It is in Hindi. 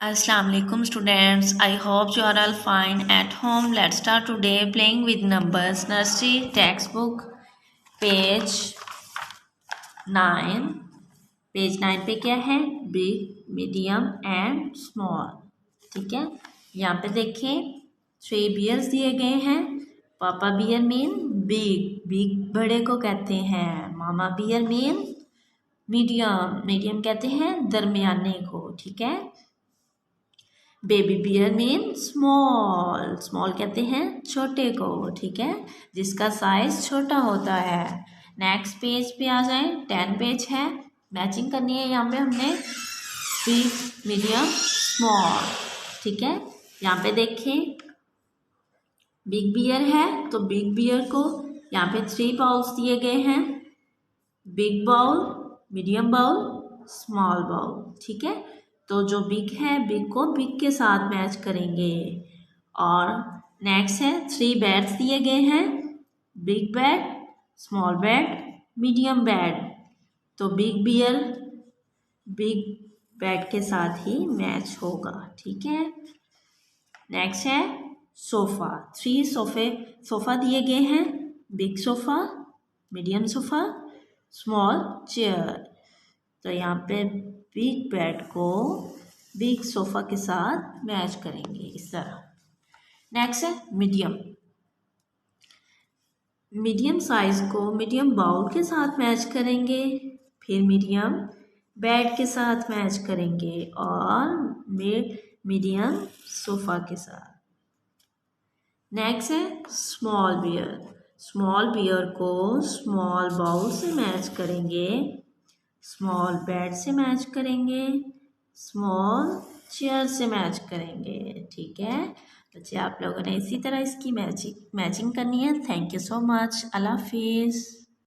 Assalamu alaikum students. I hope you are all fine at home. Let's start today playing with numbers. Nursery textbook page 9. Page 9 पे क्या है? Big, medium and small. ठीक है, यहाँ पे देखें 3 बियर्स दिए गए हैं. पापा बियर मीन बिग, बिग बड़े को कहते हैं. Mama bear mean medium, medium कहते हैं दरमियाने को. ठीक है, baby bear mean small, small कहते हैं छोटे को. ठीक है, जिसका साइज छोटा होता है. नेक्स्ट पेज पे आ जाए. 10 पेज है, मैचिंग करनी है. यहाँ पे हमने बिग, मीडियम, स्मॉल. ठीक है, यहाँ पे देखें बिग बियर है तो बिग बियर को यहाँ पे 3 बाउल्स दिए गए हैं. Big bowl, medium bowl, small bowl. ठीक है, तो जो बिग है बिग को बिग के साथ मैच करेंगे. और नेक्स्ट है 3 बेड्स दिए गए हैं. Big bed, small bed, medium bed. तो बिग बियर बिग बेड के साथ ही मैच होगा. ठीक है, नेक्स्ट है सोफ़ा. 3 सोफ़ा दिए गए हैं. Big sofa, medium sofa, small chair. तो यहाँ पे बिग बेड को बिग सोफ़ा के साथ मैच करेंगे इस तरह. नेक्स्ट है मीडियम. मीडियम साइज को मीडियम बाउल के साथ मैच करेंगे, फिर मीडियम बेड के साथ मैच करेंगे और मीडियम सोफ़ा के साथ. नेक्स्ट है स्मॉल बियर. स्मॉल बियर को स्मॉल बाउल से मैच करेंगे, स्मॉल बेड से मैच करेंगे, स्मॉल चेयर से मैच करेंगे. ठीक है बच्चे, आप लोगों ने इसी तरह इसकी मैचिंग करनी है. Thank you so much. अल्लाह हाफिज़.